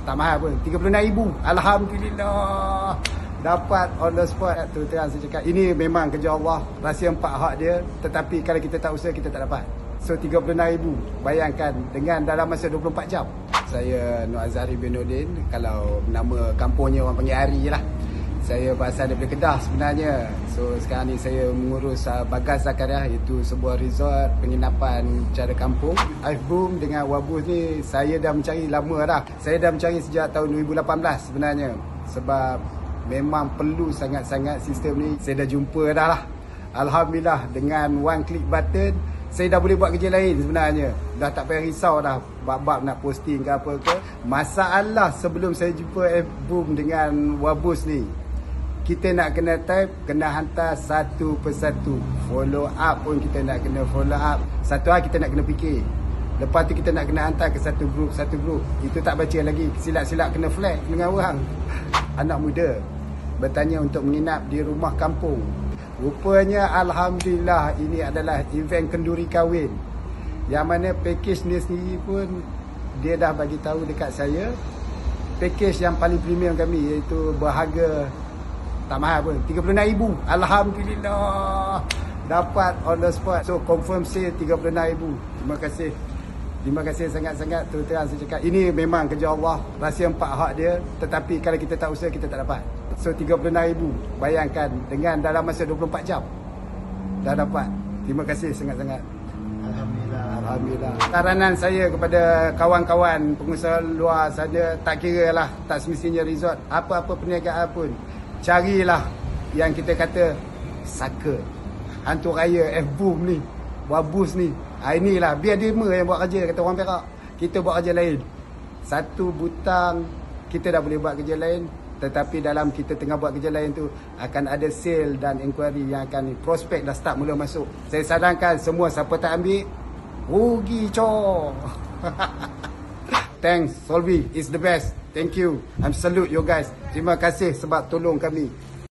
Tak mahal pun, 36,000. Alhamdulillah. Dapat on the spot. Tu terang saya cakap, ini memang kerja Allah. Rahsia 4 hak dia. Tetapi kalau kita tak usaha, kita tak dapat. So 36,000. Bayangkan dengan dalam masa 24 jam. Saya Nur Azhari bin Nordin. Kalau nama kampungnya orang panggil Ari lah. Saya berasal daripada Kedah sebenarnya. So sekarang ni saya mengurus Bagas Zakaria, iaitu sebuah resort penginapan cara kampung. Ifeboom dengan Wabus ni saya dah mencari lama dah. Saya dah mencari sejak tahun 2018 sebenarnya. Sebab memang perlu sangat-sangat sistem ni. Saya dah jumpa dah lah. Alhamdulillah, dengan one click button saya dah boleh buat kerja lain sebenarnya. Dah tak payah risau dah bab-bab nak posting ke apa ke. Masalah sebelum saya jumpa Ifeboom dengan Wabus ni, kita nak kena type, kena hantar satu persatu. Follow up pun kita nak kena follow up. Satu hari kita nak kena fikir. Lepas tu kita nak kena hantar ke satu grup. Itu tak baca lagi. Silap-silap kena flag dengan orang. Anak muda bertanya untuk menginap di rumah kampung. Rupanya Alhamdulillah ini adalah event kenduri kahwin. Yang mana package ni sendiri pun dia dah bagi tahu dekat saya. Package yang paling premium kami, iaitu berharga tak mahal pun, 36,000. Alhamdulillah. Dapat on the spot. So confirm sale 36,000. Terima kasih. Terima kasih sangat-sangat. Terus terang saya cakap, ini memang kerja Allah. Rahsia 4 hak dia. Tetapi kalau kita tak usaha, kita tak dapat. So 36,000. Bayangkan dengan dalam masa 24 jam dah dapat. Terima kasih sangat-sangat. Alhamdulillah. Saranan saya kepada kawan-kawan pengusaha luar sana, tak kira lah, tak semestinya resort, apa-apa perniagaan pun, carilah yang kita kata saka. Hantu raya Ifeboom ni, Wabus ni. Inilah biar dia yang buat kerja, kata orang Perak. Kita buat kerja lain. Satu butang kita dah boleh buat kerja lain. Tetapi dalam kita tengah buat kerja lain tu, akan ada sale dan inquiry yang akan prospek dah start mula masuk. Saya sarankan semua, siapa tak ambil, rugi cor. Thanks Solvi, it's the best. Thank you. I'm salute you guys. Terima kasih sebab tolong kami.